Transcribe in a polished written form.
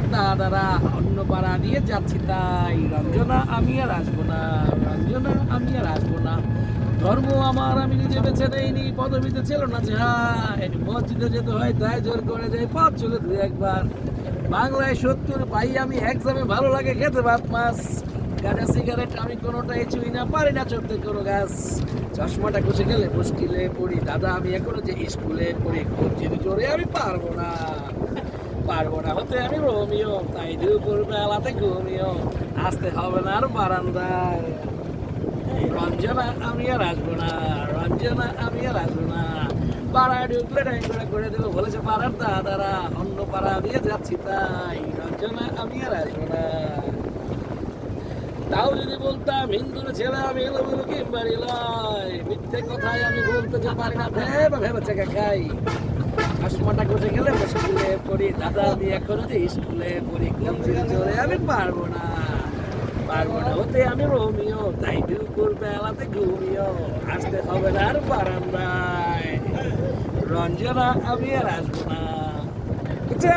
পাড়ার দাদারা অন্য পাড়া দিয়ে যাচ্ছি তাই। রঞ্জনা আমি আর আসবো না, রঞ্জনা আমি আর আসবো না। ধর্ম আমার আমি নিজে বেছে নেইনি, পদবিতে ছিল না যাই। মসজিদে যেতে হয় তাই জোর করে যাই, পথ চলে দুই একবার। বাংলায় 70 পাই আমি, এক্সামে ভালো লাগে খেতে ভাত মাছ। গাঁজা সিগারেট আমি কোনোটাই ছুঁই না, পারি না চড়তে কোনো গাছ। চশমাটা খুঁজে গেলে মুশকিলে পড়ি, দাদা আমি এখনো যে স্কুলে পড়ি। কবজির জোরে আমি পারবো না, পারবো না হতে আমি রোমিও, তাই দুপুর বেলাতে ঘুমিও। আসতে হবে না আর বারান্দায়। রঞ্জনা আমি আর আসবো না, রঞ্জনা আমি আর আসবো না। পাড়ায় ঢুকলে ট্যাঙ্গুলা করে দেবো বলেছে পাড়ার দাদারা, অন্য পাড়া দিয়ে যাচ্ছি তাই। রঞ্জনা আমি আর আসবো না। তাও যদি বলতাম হিন্দুর ছেলে আমি, এলো বলো কিংবা লয়। মিথ্যে কথায় আমি বলতে যে পারি না, ভেবে ভেবে চেকা খাই। চশমাটা কোথায় গেলে স্কুলে পড়ি, দাদা আমি এখনো যে স্কুলে পড়ি। কবজির জোরে আমি পারবো না, পারবো না হতে আমি রোমিও, তাই দুপুর বেলাতে ঘুমিও। আসতে হবে না আর বারান্দায়। রঞ্জনা আমি আর আসবো না। বুঝছে?